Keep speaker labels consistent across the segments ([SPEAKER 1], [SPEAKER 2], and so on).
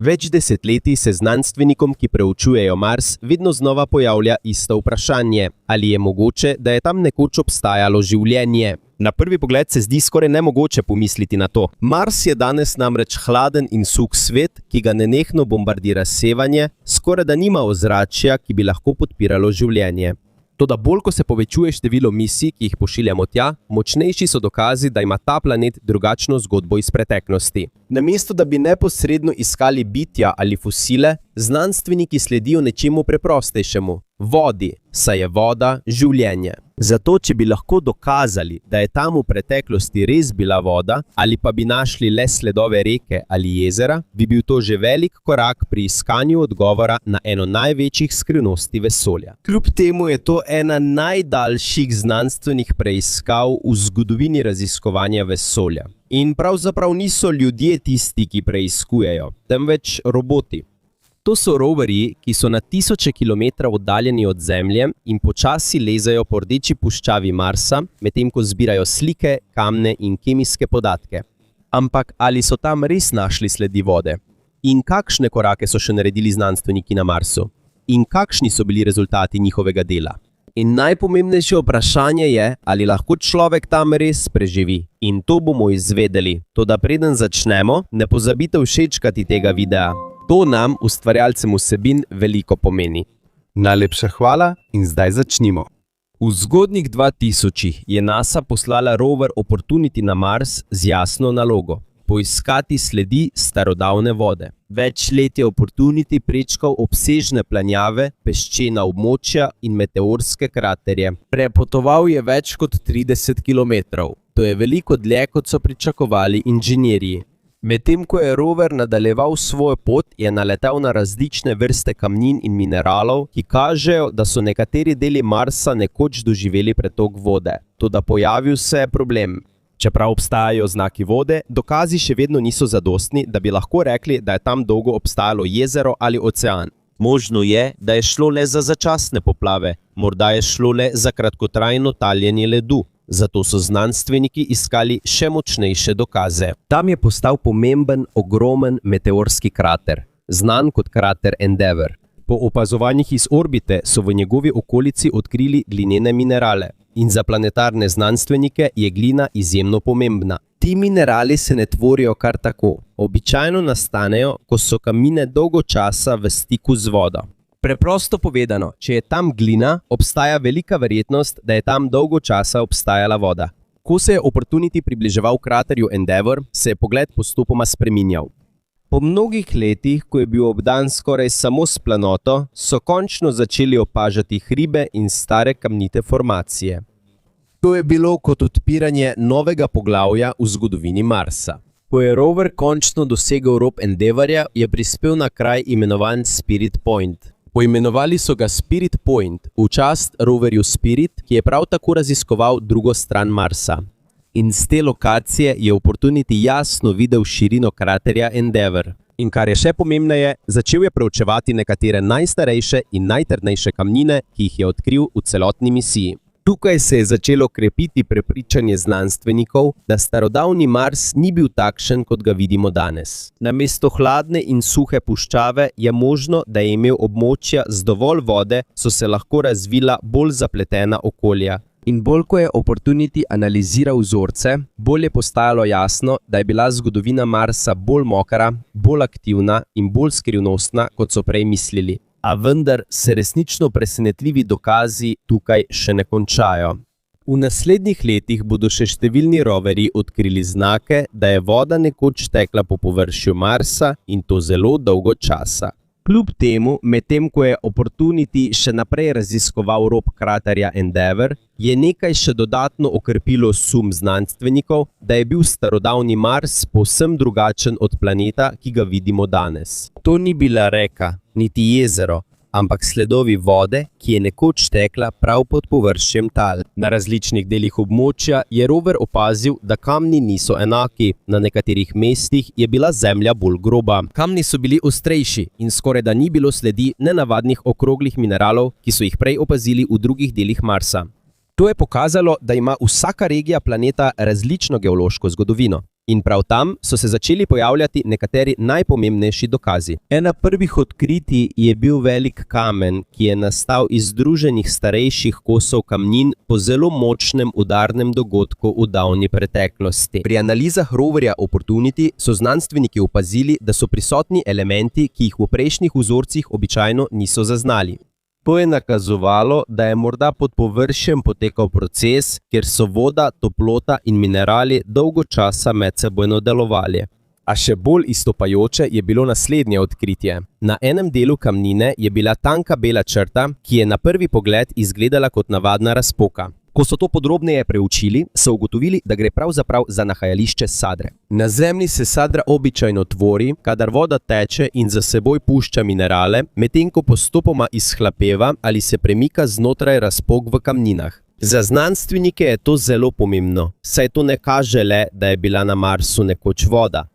[SPEAKER 1] Več desetletij se znanstvenikom, ki preučujejo Mars, vedno znova pojavlja isto vprašanje, ali je mogoče, da je tam nekoč obstajalo življenje. Na prvi pogled se zdi skoraj nemogoče pomisliti na to. Mars je danes namreč hladen in suh svet, ki ga nenehno bombardira sevanje, skoraj da nima ozračja, ki bi lahko podpiralo življenje. Toda bolj, ko se povečuje število misij, ki jih pošiljamo tja, močnejši so dokazi, da ima ta planet drugačno zgodbo iz preteklosti. Namesto, da bi neposredno iskali bitja ali fosile, znanstveniki sledijo nečemu preprostejšemu – vodi, saj je voda življenje. Zato, če bi lahko dokazali, da je tam v preteklosti res bila voda, ali pa bi našli le sledove reke ali jezera, bi bil to že velik korak pri iskanju odgovora na eno največjih skrivnosti vesolja. Kljub temu je to ena najdaljših znanstvenih preiskav v zgodovini raziskovanja vesolja. In pravzaprav niso ljudje tisti, ki preiskujejo, temveč roboti. To so roverji, ki so na tisoče kilometrov oddaljeni od Zemlje in počasi lezajo po rdeči puščavi Marsa, medtem ko zbirajo slike, kamne in kemijske podatke. Ampak ali so tam res našli sledi vode? In kakšne korake so še naredili znanstveniki na Marsu? In kakšni so bili rezultati njihovega dela? In najpomembnejše vprašanje je, ali lahko človek tam res preživi. In to bomo izvedeli. Toda preden začnemo, ne pozabite všečkati tega videa. To nam, ustvarjalcem vsebin, veliko pomeni.
[SPEAKER 2] Najlepša hvala in zdaj začnimo.
[SPEAKER 1] V zgodnjih 2000-ih je NASA poslala rover Opportunity na Mars z jasno nalogo – poiskati sledi starodavne vode. Več let je Opportunity prečkal obsežne planjave, peščena območja in meteorske kraterje. Prepotoval je več kot 30 kilometrov. To je veliko dlje, kot so pričakovali inženirji. Medtem ko je rover nadaljeval svojo pot, je naletel na različne vrste kamnin in mineralov, ki kažejo, da so nekateri deli Marsa nekoč doživeli pretok vode. Toda pojavil se je problem. Čeprav obstajajo znaki vode, dokazi še vedno niso zadostni, da bi lahko rekli, da je tam dolgo obstajalo jezero ali ocean. Možno je, da je šlo le za začasne poplave, morda je šlo le za kratkotrajno taljenje ledu. Zato so znanstveniki iskali še močnejše dokaze. Tam je postal pomemben, ogromen meteorski krater, znan kot krater Endeavour. Po opazovanjih iz orbite so v njegovi okolici odkrili glinene minerale. In za planetarne znanstvenike je glina izjemno pomembna. Ti minerali se ne tvorijo kar tako. Običajno nastanejo, ko so kamnine dolgo časa v stiku z vodo. Preprosto povedano, če je tam glina, obstaja velika verjetnost, da je tam dolgo časa obstajala voda. Ko se je Opportunity približeval kraterju Endeavour, se je pogled postopoma spreminjal. Po mnogih letih, ko je bil obdan skoraj samo s planoto, so končno začeli opažati hribe in stare kamnite formacije. To je bilo kot odpiranje novega poglavja v zgodovini Marsa. Ko je rover končno dosegel rob Endeavourja, je prispel na kraj imenovan Spirit Point. Poimenovali so ga Spirit Point, v čast roverju Spirit, ki je prav tako raziskoval drugo stran Marsa. In z te lokacije je Opportunity jasno videl širino kraterja Endeavour. In kar je še pomembneje, začel je preučevati nekatere najstarejše in najtrdnejše kamnine, ki jih je odkril v celotni misiji. Tukaj se je začelo krepiti prepričanje znanstvenikov, da starodavni Mars ni bil takšen, kot ga vidimo danes. Namesto hladne in suhe puščave je možno, da je imel območja z dovolj vode, so se lahko razvila bolj zapletena okolja. In bolj ko je Opportunity analiziral vzorce, bolj je postajalo jasno, da je bila zgodovina Marsa bolj mokra, bolj aktivna in bolj skrivnostna, kot so prej mislili. A vendar se resnično presenetljivi dokazi tukaj še ne končajo. V naslednjih letih bodo še številni roverji odkrili znake, da je voda nekoč tekla po površju Marsa in to zelo dolgo časa. Kljub temu, medtem ko je Opportunity še naprej raziskoval rob kraterja Endeavour, je nekaj še dodatno okrepilo sum znanstvenikov, da je bil starodavni Mars povsem drugačen od planeta, ki ga vidimo danes. To ni bila reka, niti jezero, ampak sledovi vode, ki je nekoč tekla prav pod površjem tal. Na različnih delih območja je rover opazil, da kamni niso enaki. Na nekaterih mestih je bila zemlja bolj groba. Kamni so bili ostrejši in skoraj da ni bilo sledi nenavadnih okroglih mineralov, ki so jih prej opazili v drugih delih Marsa. To je pokazalo, da ima vsaka regija planeta različno geološko zgodovino. In prav tam so se začeli pojavljati nekateri najpomembnejši dokazi. Ena prvih odkritij je bil velik kamen, ki je nastal iz združenih starejših kosov kamnin po zelo močnem udarnem dogodku v davni preteklosti. Pri analizah roverja Opportunity so znanstveniki opazili, da so prisotni elementi, ki jih v prejšnjih vzorcih običajno niso zaznali. To je nakazovalo, da je morda pod površjem potekal proces, kjer so voda, toplota in minerali dolgo časa medsebojno delovali. A še bolj izstopajoče je bilo naslednje odkritje. Na enem delu kamnine je bila tanka bela črta, ki je na prvi pogled izgledala kot navadna razpoka. Ko so to podrobneje preučili, so ugotovili, da gre pravzaprav za nahajališče sadre. Na Zemlji se sadra običajno tvori, kadar voda teče in za seboj pušča minerale, medtem ko postopoma izhlapeva ali se premika znotraj razpok v kamninah. Za znanstvenike je to zelo pomembno, saj to ne kaže le, da je bila na Marsu nekoč voda.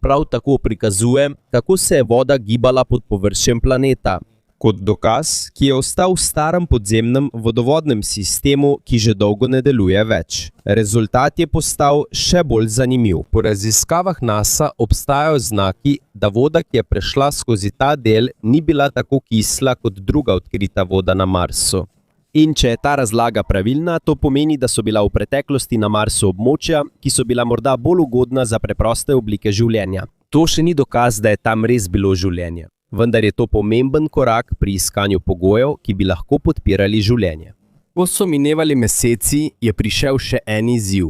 [SPEAKER 1] Prav tako prikazuje, kako se je voda gibala pod površjem planeta. Kot dokaz, ki je ostal v starem podzemnem vodovodnem sistemu, ki že dolgo ne deluje več. Rezultat je postal še bolj zanimiv. Po raziskavah NASA obstajajo znaki, da voda, ki je prešla skozi ta del, ni bila tako kisla kot druga odkrita voda na Marsu. In če je ta razlaga pravilna, to pomeni, da so bila v preteklosti na Marsu območja, ki so bila morda bolj ugodna za preproste oblike življenja. To še ni dokaz, da je tam res bilo življenje. Vendar je to pomemben korak pri iskanju pogojev, ki bi lahko podpirali življenje. Ko so minevali meseci, je prišel še en izziv.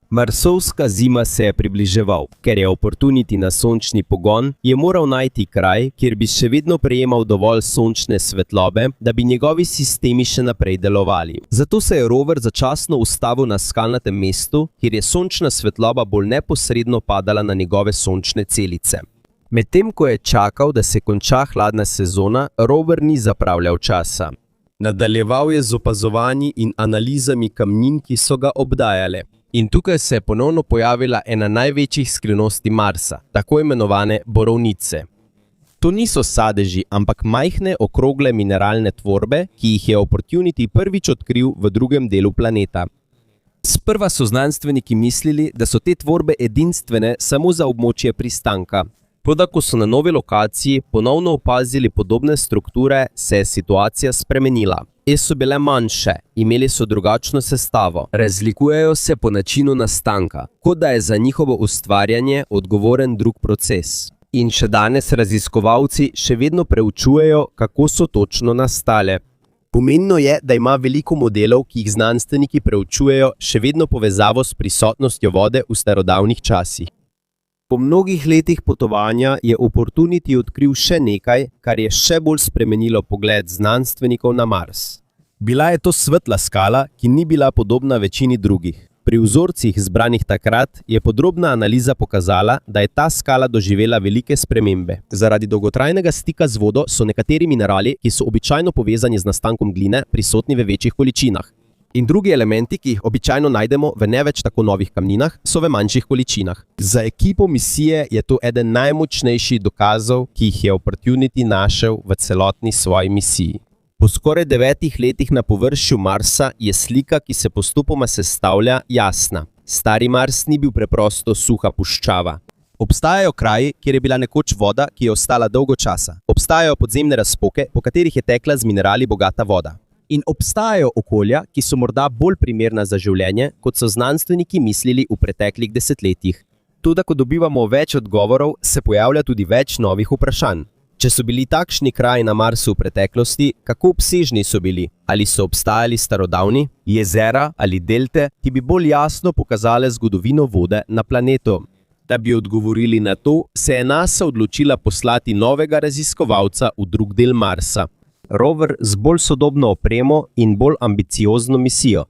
[SPEAKER 1] Marsovska zima se je približeval. Ker je Opportunity na sončni pogon, je moral najti kraj, kjer bi še vedno prejemal dovolj sončne svetlobe, da bi njegovi sistemi še naprej delovali. Zato se je rover začasno ustavil na skalnatem mestu, kjer je sončna svetloba bolj neposredno padala na njegove sončne celice. Medtem ko je čakal, da se konča hladna sezona, rover ni zapravljal časa. Nadaljeval je z opazovanji in analizami kamnin, ki so ga obdajale. In tukaj se je ponovno pojavila ena največjih skrivnosti Marsa, tako imenovane borovnice. To niso sadeži, ampak majhne okrogle mineralne tvorbe, ki jih je Opportunity prvič odkril v drugem delu planeta. Sprva so znanstveniki mislili, da so te tvorbe edinstvene samo za območje pristanka. Toda ko so na novi lokaciji ponovno opazili podobne strukture, se je situacija spremenila. Te so bile manjše, imeli so drugačno sestavo, razlikujejo se po načinu nastanka, kot da je za njihovo ustvarjanje odgovoren drug proces. In še danes raziskovalci še vedno preučujejo, kako so točno nastale. Pomembno je, da ima veliko modelov, ki jih znanstveniki preučujejo, še vedno povezavo s prisotnostjo vode v starodavnih časih. Po mnogih letih potovanja je Opportunity odkril še nekaj, kar je še bolj spremenilo pogled znanstvenikov na Mars. Bila je to svetla skala, ki ni bila podobna večini drugih. Pri vzorcih zbranih takrat je podrobna analiza pokazala, da je ta skala doživela velike spremembe. Zaradi dolgotrajnega stika z vodo so nekateri minerali, ki so običajno povezani z nastankom gline, prisotni v večjih količinah. In drugi elementi, ki jih običajno najdemo v ne več tako novih kamninah, so v manjših količinah. Za ekipo misije je to eden najmočnejših dokazov, ki jih je Opportunity našel v celotni svoji misiji. Po skoraj 9 letih na površju Marsa je slika, ki se postopoma sestavlja, jasna. Stari Mars ni bil preprosto suha puščava. Obstajajo kraji, kjer je bila nekoč voda, ki je ostala dolgo časa. Obstajajo podzemne razpoke, po katerih je tekla z minerali bogata voda. In obstajajo okolja, ki so morda bolj primerna za življenje, kot so znanstveniki mislili v preteklih desetletjih. Toda, ko dobivamo več odgovorov, se pojavlja tudi več novih vprašanj. Če so bili takšni kraji na Marsu v preteklosti, kako obsežni so bili? Ali so obstajali starodavni jezera ali delte, ki bi bolj jasno pokazale zgodovino vode na planetu? Da bi odgovorili na to, se je NASA odločila poslati novega raziskovalca v drug del Marsa. Rover z bolj sodobno opremo in bolj ambiciozno misijo.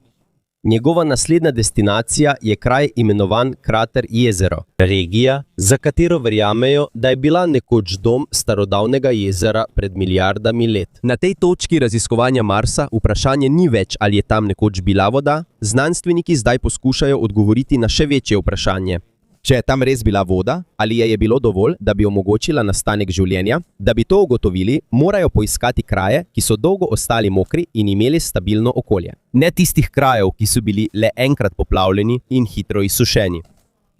[SPEAKER 1] Njegova naslednja destinacija je kraj imenovan Krater jezero, regija, za katero verjamejo, da je bila nekoč dom starodavnega jezera pred milijardami let. Na tej točki raziskovanja Marsa vprašanje ni več, ali je tam nekoč bila voda, znanstveniki zdaj poskušajo odgovoriti na še večje vprašanje. Če je tam res bila voda, ali je bilo dovolj, da bi omogočila nastanek življenja? Da bi to ugotovili, morajo poiskati kraje, ki so dolgo ostali mokri in imeli stabilno okolje. Ne tistih krajev, ki so bili le enkrat poplavljeni in hitro izsušeni.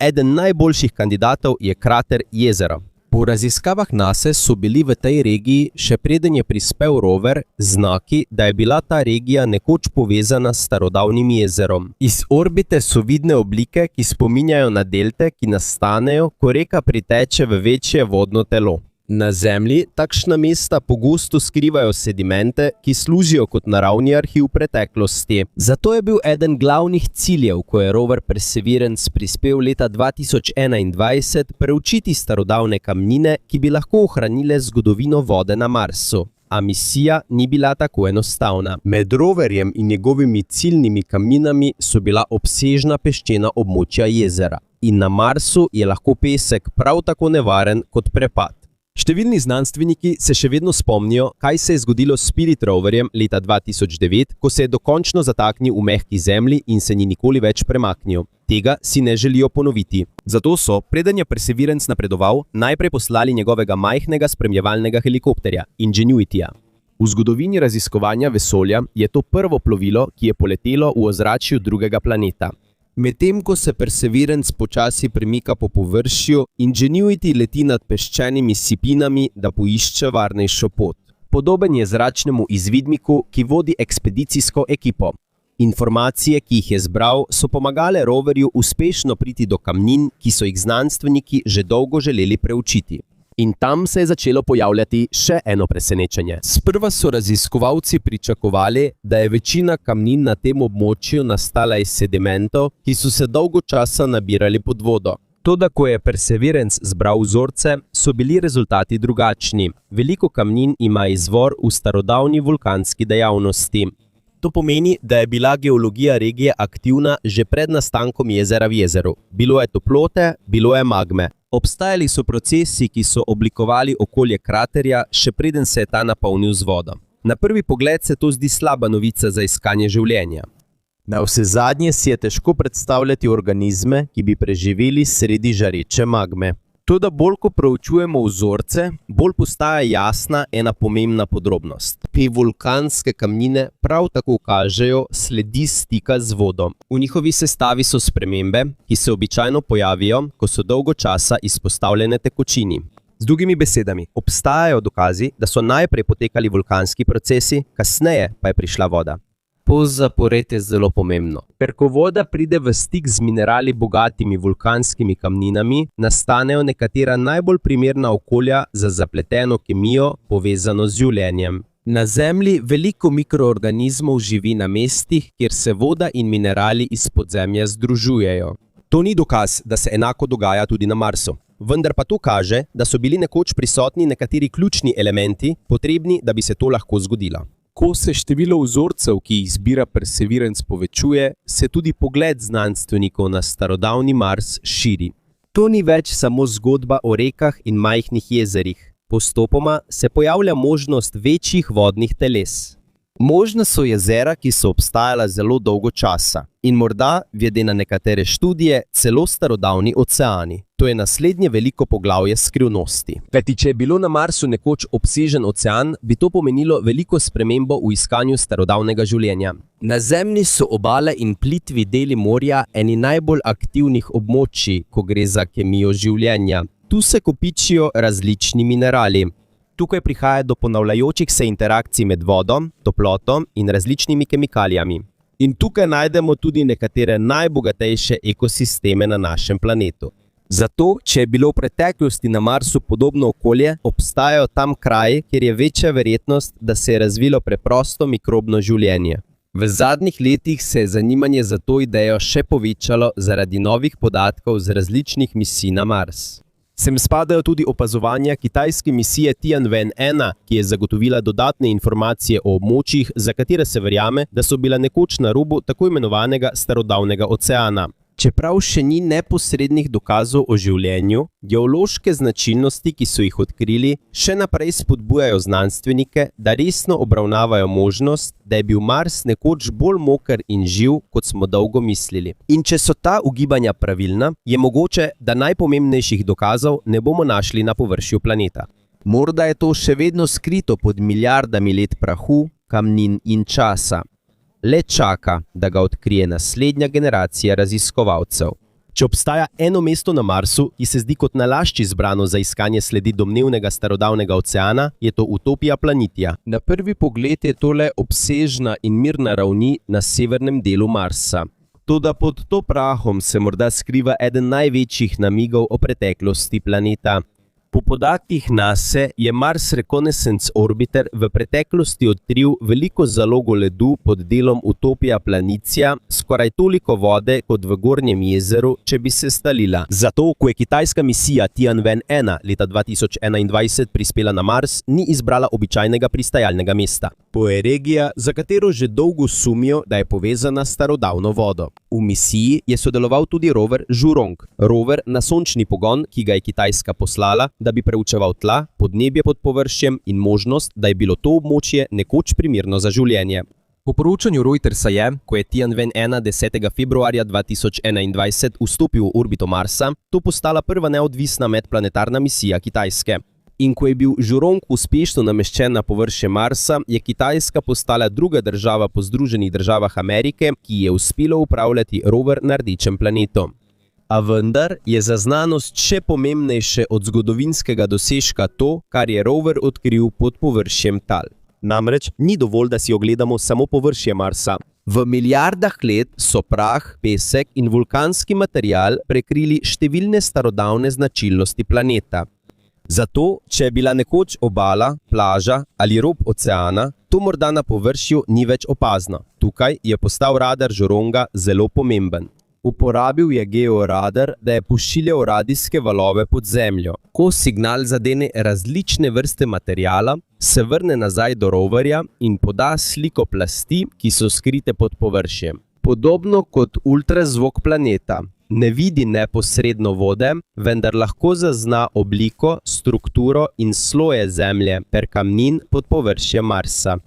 [SPEAKER 1] Eden najboljših kandidatov je krater jezera. Po raziskavah NASA so bili v tej regiji, še preden je prispel rover, znaki, da je bila ta regija nekoč povezana s starodavnim jezerom. Iz orbite so vidne oblike, ki spominjajo na delte, ki nastanejo, ko reka priteče v večje vodno telo. Na Zemlji takšna mesta pogosto skrivajo sedimente, ki služijo kot naravni arhiv preteklosti. Zato je bil eden glavnih ciljev, ko je rover Perseverance prispel leta 2021, preučiti starodavne kamnine, ki bi lahko ohranile zgodovino vode na Marsu. A misija ni bila tako enostavna. Med roverjem in njegovimi ciljnimi kamninami so bila obsežna peščena območja jezera. In na Marsu je lahko pesek prav tako nevaren kot prepad. Številni znanstveniki se še vedno spomnijo, kaj se je zgodilo s Spirit roverjem leta 2009, ko se je dokončno zataknil v mehki zemlji in se ni nikoli več premaknil. Tega si ne želijo ponoviti. Zato so, preden je Perseverance napredoval, najprej poslali njegovega majhnega spremljevalnega helikopterja, Ingenuityja. V zgodovini raziskovanja vesolja je to prvo plovilo, ki je poletelo v ozračju drugega planeta. Medtem ko se Perseverance počasi premika po površju, Ingenuity leti nad peščenimi sipinami, da poišče varnejšo pot. Podoben je zračnemu izvidniku, ki vodi ekspedicijsko ekipo. Informacije, ki jih je zbral, so pomagale roverju uspešno priti do kamnin, ki so jih znanstveniki že dolgo želeli preučiti. In tam se je začelo pojavljati še eno presenečenje. Sprva so raziskovalci pričakovali, da je večina kamnin na tem območju nastala iz sedimentov, ki so se dolgo časa nabirali pod vodo. Toda ko je Perseverance zbral vzorce, so bili rezultati drugačni. Veliko kamnin ima izvor v starodavni vulkanski dejavnosti. To pomeni, da je bila geologija regije aktivna že pred nastankom jezera v jezeru. Bilo je toplote, bilo je magme. Obstajali so procesi, ki so oblikovali okolje kraterja, še preden se je ta napolnil z vodo. Na prvi pogled se to zdi slaba novica za iskanje življenja. Navsezadnje si je težko predstavljati organizme, ki bi preživeli sredi žareče magme. Toda bolj ko proučujemo vzorce, bolj postaja jasna ena pomembna podrobnost. Te vulkanske kamnine prav tako kažejo sledi stika z vodo. V njihovi sestavi so spremembe, ki se običajno pojavijo, ko so dolgo časa izpostavljene tekočini. Z drugimi besedami, obstajajo dokazi, da so najprej potekali vulkanski procesi, kasneje pa je prišla voda. Pozapored je zelo pomembno. Ker ko voda pride v stik z minerali bogatimi vulkanskimi kamninami, nastanejo nekatera najbolj primerna okolja za zapleteno kemijo, povezano z življenjem. Na Zemlji veliko mikroorganizmov živi na mestih, kjer se voda in minerali iz podzemlja združujejo. To ni dokaz, da se enako dogaja tudi na Marsu. Vendar pa to kaže, da so bili nekoč prisotni nekateri ključni elementi, potrebni, da bi se to lahko zgodilo. Ko se število vzorcev, ki jih zbira Perseverance, povečuje, se tudi pogled znanstvenikov na starodavni Mars širi. To ni več samo zgodba o rekah in majhnih jezerih. Postopoma se pojavlja možnost večjih vodnih teles. Možna so jezera, ki so obstajala zelo dolgo časa in morda, glede na nekatere študije, celo starodavni oceani. To je naslednje veliko poglavje skrivnosti. Kajti, če je bilo na Marsu nekoč obsežen ocean, bi to pomenilo veliko spremembo v iskanju starodavnega življenja. Na Zemlji so obale in plitvi deli morja eni najbolj aktivnih območij, ko gre za kemijo življenja. Tu se kopičijo različni minerali. Tukaj prihaja do ponavljajočih se interakcij med vodo, toploto in različnimi kemikalijami. In tukaj najdemo tudi nekatere najbogatejše ekosisteme na našem planetu. Zato, če je bilo v preteklosti na Marsu podobno okolje, obstajajo tam kraji, kjer je večja verjetnost, da se je razvilo preprosto mikrobno življenje. V zadnjih letih se je zanimanje za to idejo še povečalo zaradi novih podatkov z različnih misij na Mars. Sem spadajo tudi opazovanja kitajske misije Tianwen-1, ki je zagotovila dodatne informacije o območjih, za katere se verjame, da so bila nekoč na robu tako imenovanega starodavnega oceana. Čeprav še ni neposrednih dokazov o življenju, geološke značilnosti, ki so jih odkrili, še naprej spodbujajo znanstvenike, da resno obravnavajo možnost, da je bil Mars nekoč bolj moker in živ, kot smo dolgo mislili. In če so ta ugibanja pravilna, je mogoče, da najpomembnejših dokazov ne bomo našli na površju planeta. Morda je to še vedno skrito pod milijardami let prahu, kamnin in časa. Le čaka, da ga odkrije naslednja generacija raziskovalcev. Če obstaja eno mesto na Marsu, ki se zdi kot nalašč izbrano za iskanje sledi domnevnega starodavnega oceana, je to utopija Planitia. Na prvi pogled je tole obsežna in mirna ravni na severnem delu Marsa. Toda pod to prahom se morda skriva eden največjih namigov o preteklosti planeta. Po podatkih NASA je Mars Reconnaissance Orbiter v preteklosti odkril veliko zalogo ledu pod delom Utopia Planitia, skoraj toliko vode kot v Gornjem jezeru, če bi se stalila. Zato, ko je kitajska misija Tianwen-1 leta 2021 prispela na Mars, ni izbrala običajnega pristajalnega mesta. To je regija, za katero že dolgo sumijo, da je povezana s starodavno vodo. V misiji je sodeloval tudi rover Zhurong, rover na sončni pogon, ki ga je Kitajska poslala, da bi preučeval tla, podnebje pod površjem in možnost, da je bilo to območje nekoč primerno za življenje. Po poročanju Reutersa je, ko je Tianwen-1 10. februarja 2021 vstopil v orbito Marsa, to postala prva neodvisna medplanetarna misija Kitajske. In ko je bil Zhurong uspešno nameščen na površje Marsa, je Kitajska postala druga država po Združenih državah Amerike, ki je uspelo upravljati rover na rdečem planetu. A vendar je za znanost še pomembnejše od zgodovinskega dosežka to, kar je rover odkril pod površjem tal. Namreč ni dovolj, da si ogledamo samo površje Marsa. V milijardah let so prah, pesek in vulkanski material prekrili številne starodavne značilnosti planeta. Zato, če je bila nekoč obala, plaža ali rob oceana, to morda na površju ni več opazno. Tukaj je postal radar Zhuronga zelo pomemben. Uporabil je georadar, da je pošiljal radijske valove pod zemljo. Ko signal zadene različne vrste materiala, se vrne nazaj do roverja in poda sliko plasti, ki so skrite pod površjem. Podobno kot ultrazvok planeta. Ne vidi neposredno vode, vendar lahko zazna obliko, strukturo in sloje zemlje ter kamnin pod površjem Marsa.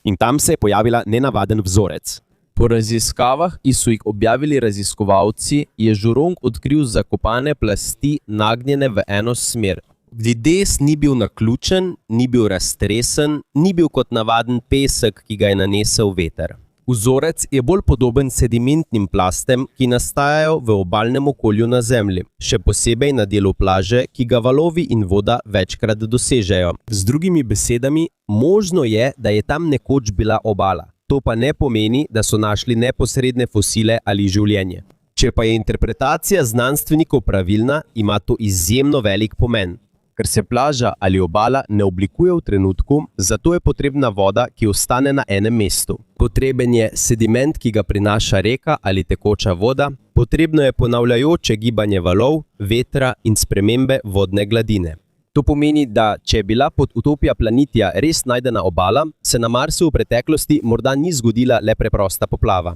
[SPEAKER 1] In tam se je pojavila nenavaden vzorec. Po raziskavah, ki so jih objavili raziskovalci, je Zhurong odkril zakopane plasti nagnjene v eno smer. Vides ni bil naključen, ni bil raztresen, ni bil kot navaden pesek, ki ga je nanesel veter. Vzorec je bolj podoben sedimentnim plastem, ki nastajajo v obalnem okolju na Zemlji, še posebej na delu plaže, ki ga valovi in voda večkrat dosežejo. Z drugimi besedami, možno je, da je tam nekoč bila obala. To pa ne pomeni, da so našli neposredne fosile ali življenje. Če pa je interpretacija znanstvenikov pravilna, ima to izjemno velik pomen. Ker se plaža ali obala ne oblikuje v trenutku, zato je potrebna voda, ki ostane na enem mestu. Potreben je sediment, ki ga prinaša reka ali tekoča voda, potrebno je ponavljajoče gibanje valov, vetra in spremembe vodne gladine. To pomeni, da če je bila pod Utopia Planitia res najdena obala, se na Marsu v preteklosti morda ni zgodila le preprosta poplava.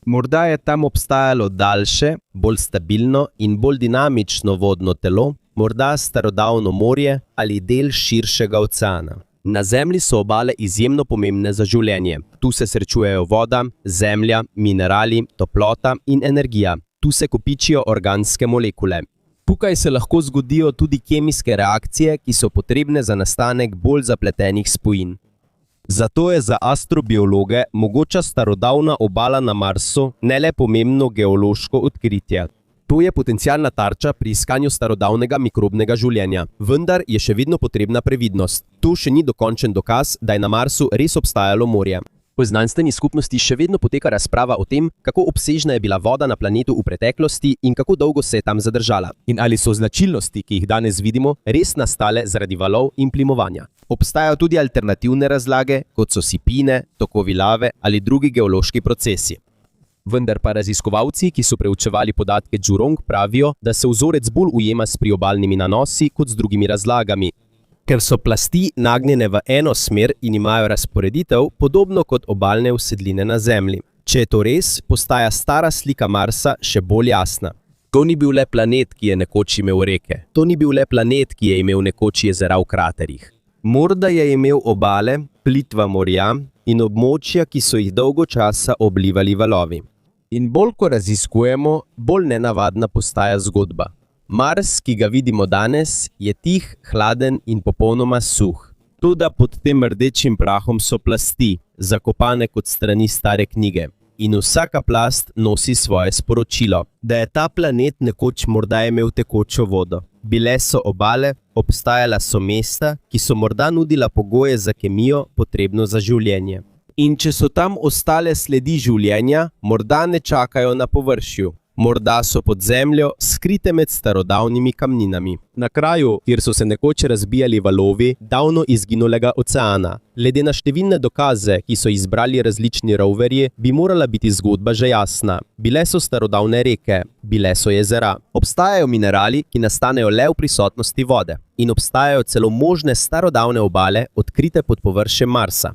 [SPEAKER 1] Morda je tam obstajalo daljše, bolj stabilno in bolj dinamično vodno telo, morda starodavno morje ali del širšega oceana. Na Zemlji so obale izjemno pomembne za življenje. Tu se srečujejo voda, zemlja, minerali, toplota in energija. Tu se kopičijo organske molekule. Tukaj se lahko zgodijo tudi kemijske reakcije, ki so potrebne za nastanek bolj zapletenih spojin. Zato je za astrobiologe mogoča starodavna obala na Marsu ne le pomembno geološko odkritje. To je potencialna tarča pri iskanju starodavnega mikrobnega življenja, vendar je še vedno potrebna previdnost. To še ni dokončen dokaz, da je na Marsu res obstajalo morje. V znanstveni skupnosti še vedno poteka razprava o tem, kako obsežna je bila voda na planetu v preteklosti in kako dolgo se je tam zadržala. In ali so značilnosti, ki jih danes vidimo, res nastale zaradi valov in plimovanja. Obstajajo tudi alternativne razlage, kot so sipine, tokovi lave ali drugi geološki procesi. Vendar pa raziskovalci, ki so preučevali podatke Zhurong, pravijo, da se vzorec bolj ujema s priobalnimi nanosi kot z drugimi razlagami. Ker so plasti nagnjene v eno smer in imajo razporeditev, podobno kot obalne usedline na Zemlji. Če je to res, postaja stara slika Marsa še bolj jasna. To ni bil le planet, ki je nekoč imel reke. To ni bil le planet, ki je imel nekoč jezera v kraterjih. Morda je imel obale, plitva morja in območja, ki so jih dolgo časa oblivali valovi. In bolj ko raziskujemo, bolj nenavadna postaja zgodba. Mars, ki ga vidimo danes, je tih, hladen in popolnoma suh. Toda pod tem rdečim prahom so plasti, zakopane kot strani stare knjige. In vsaka plast nosi svoje sporočilo, da je ta planet nekoč morda imel tekočo vodo. Bile so obale, obstajala so mesta, ki so morda nudila pogoje za kemijo, potrebno za življenje. In če so tam ostale sledi življenja, morda ne čakajo na površju. Morda so pod zemljo, skrite med starodavnimi kamninami. Na kraju, kjer so se nekoč razbijali valovi davno izginulega oceana. Glede na številne dokaze, ki so izbrali različni roverji, bi morala biti zgodba že jasna. Bile so starodavne reke, bile so jezera. Obstajajo minerali, ki nastanejo le v prisotnosti vode. In obstajajo celo možne starodavne obale, odkrite pod površjem Marsa.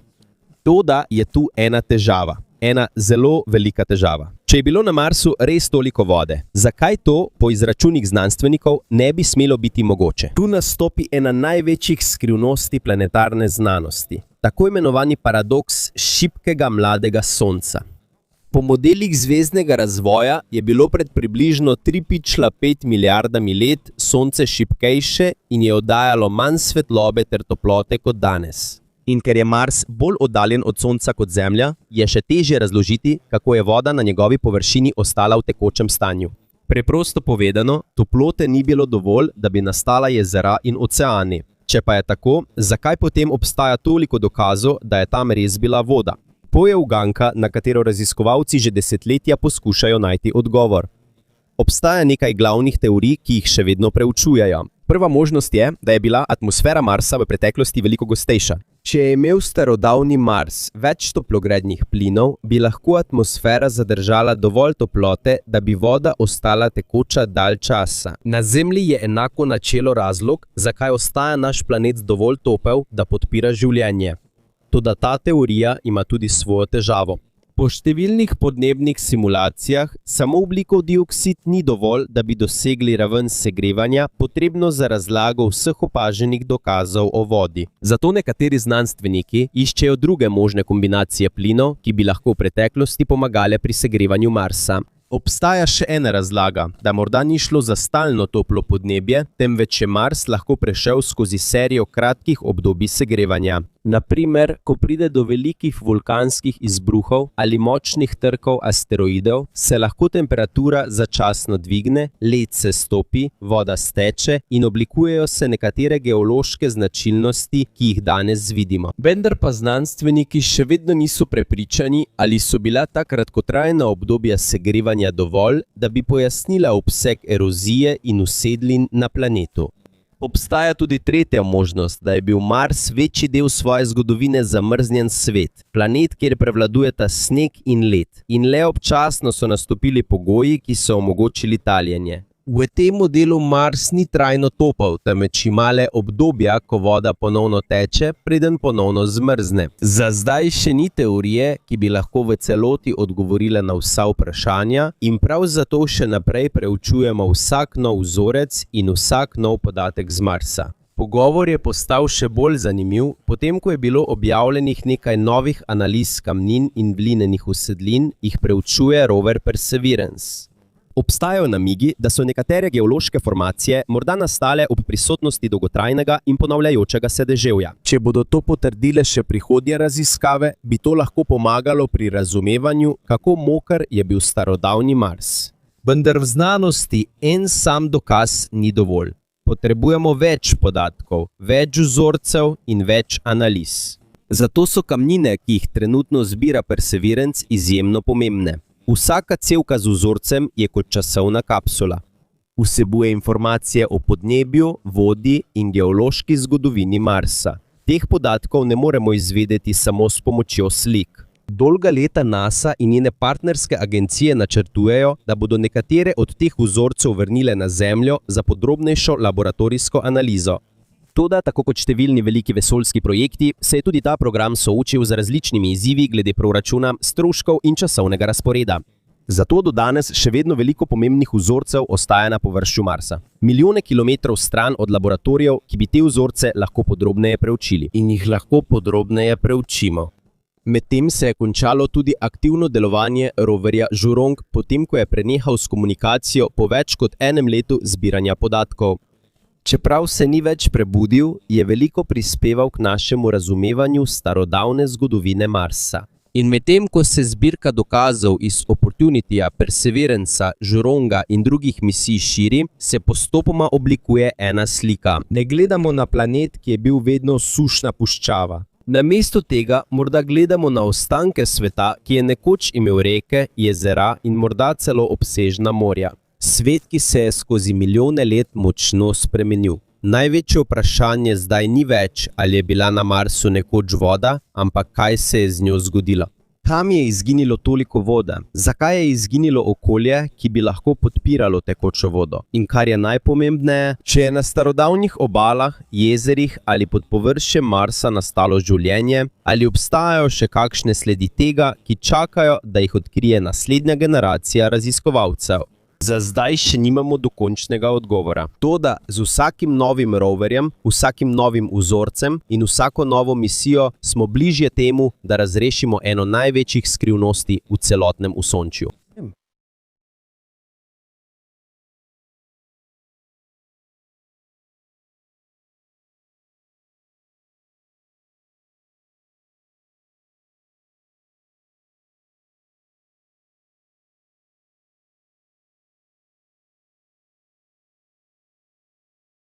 [SPEAKER 1] Toda je tu ena težava. Ena zelo velika težava. Če je bilo na Marsu res toliko vode, zakaj to po izračunih znanstvenikov ne bi smelo biti mogoče? Tu nastopi ena največjih skrivnosti planetarne znanosti. Tako imenovani paradoks šibkega mladega Sonca. Po modelih zvezdnega razvoja je bilo pred približno 3,5 milijardami let Sonce šibkejše in je oddajalo manj svetlobe ter toplote kot danes. In ker je Mars bolj oddaljen od Sonca kot Zemlja, je še težje razložiti, kako je voda na njegovi površini ostala v tekočem stanju. Preprosto povedano, toplote ni bilo dovolj, da bi nastala jezera in oceani. Če pa je tako, zakaj potem obstaja toliko dokazov, da je tam res bila voda? To je uganka, na katero raziskovalci že desetletja poskušajo najti odgovor. Obstaja nekaj glavnih teorij, ki jih še vedno preučujejo. Prva možnost je, da je bila atmosfera Marsa v preteklosti veliko gostejša. Če je imel starodavni Mars več toplogrednih plinov, bi lahko atmosfera zadržala dovolj toplote, da bi voda ostala tekoča dalj časa. Na Zemlji je enako načelo razlog, zakaj ostaja naš planet dovolj topel, da podpira življenje. Toda ta teorija ima tudi svojo težavo. Po številnih podnebnih simulacijah samo ogljikov dioksid ni dovolj, da bi dosegli raven segrevanja, potrebno za razlago vseh opaženih dokazov o vodi. Zato nekateri znanstveniki iščejo druge možne kombinacije plinov, ki bi lahko v preteklosti pomagale pri segrevanju Marsa. Obstaja še ena razlaga, da morda ni šlo za stalno toplo podnebje, temveč je Mars lahko prešel skozi serijo kratkih obdobij segrevanja. Na primer, ko pride do velikih vulkanskih izbruhov ali močnih trkov asteroidov, se lahko temperatura začasno dvigne, led se stopi, voda steče in oblikujejo se nekatere geološke značilnosti, ki jih danes vidimo. Vendar pa znanstveniki še vedno niso prepričani, ali so bila ta kratkotrajna obdobja segrevanja dovolj, da bi pojasnila obseg erozije in usedlin na planetu. Obstaja tudi tretja možnost, da je bil Mars večji del svoje zgodovine zamrznjen svet, planet, kjer prevladujeta sneg in led. In le občasno so nastopili pogoji, ki so omogočili taljenje. V tem modelu Mars ni trajno topel, temveč ima le obdobja, ko voda ponovno teče, preden ponovno zmrzne. Za zdaj še ni teorije, ki bi lahko v celoti odgovorila na vsa vprašanja in prav zato še naprej preučujemo vsak nov vzorec in vsak nov podatek z Marsa. Pogovor je postal še bolj zanimiv, potem ko je bilo objavljenih nekaj novih analiz kamnin in glinenih usedlin, jih preučuje rover Perseverance. Obstajajo namigi, da so nekatere geološke formacije morda nastale ob prisotnosti dolgotrajnega in ponavljajočega se deževja. Če bodo to potrdile še prihodnje raziskave, bi to lahko pomagalo pri razumevanju, kako moker je bil starodavni Mars. Vendar v znanosti en sam dokaz ni dovolj. Potrebujemo več podatkov, več vzorcev in več analiz. Zato so kamnine, ki jih trenutno zbira Perseverance, izjemno pomembne. Vsaka cevka z vzorcem je kot časovna kapsula. Vsebuje informacije o podnebju, vodi in geološki zgodovini Marsa. Teh podatkov ne moremo izvedeti samo s pomočjo slik. Dolga leta NASA in njene partnerske agencije načrtujejo, da bodo nekatere od teh vzorcev vrnile na Zemljo za podrobnejšo laboratorijsko analizo. Toda, tako kot številni veliki vesoljski projekti, se je tudi ta program soočil z različnimi izzivi glede proračuna, stroškov in časovnega razporeda. Zato do danes še vedno veliko pomembnih vzorcev ostaja na površju Marsa. Milijone kilometrov stran od laboratorijev, ki bi te vzorce lahko podrobneje preučili.
[SPEAKER 3] In jih lahko podrobneje preučimo.
[SPEAKER 1] Medtem se je končalo tudi aktivno delovanje roverja Zhurong, potem ko je prenehal s komunikacijo po več kot enem letu zbiranja podatkov. Čeprav se ni več prebudil, je veliko prispeval k našemu razumevanju starodavne zgodovine Marsa.
[SPEAKER 3] In medtem ko se zbirka dokazov iz Opportunityja, Perseveranca, Zhuronga in drugih misij širi, se postopoma oblikuje ena slika.
[SPEAKER 4] Ne gledamo na planet, ki je bil vedno sušna puščava.
[SPEAKER 1] Namesto tega morda gledamo na ostanke sveta, ki je nekoč imel reke, jezera in morda celo obsežna morja. Svet, ki se je skozi milijone let močno spremenil. Največje vprašanje zdaj ni več, ali je bila na Marsu nekoč voda, ampak kaj se je z njo zgodilo. Kam je izginilo toliko vode? Zakaj je izginilo okolje, ki bi lahko podpiralo tekočo vodo? In kar je najpomembneje, če je na starodavnih obalah, jezerih ali pod površjem Marsa nastalo življenje, ali obstajajo še kakšne sledi tega, ki čakajo, da jih odkrije naslednja generacija raziskovalcev. Za zdaj še nimamo dokončnega odgovora. Toda z vsakim novim roverjem, vsakim novim vzorcem in vsako novo misijo smo bližje temu, da razrešimo eno največjih skrivnosti v celotnem Osončju.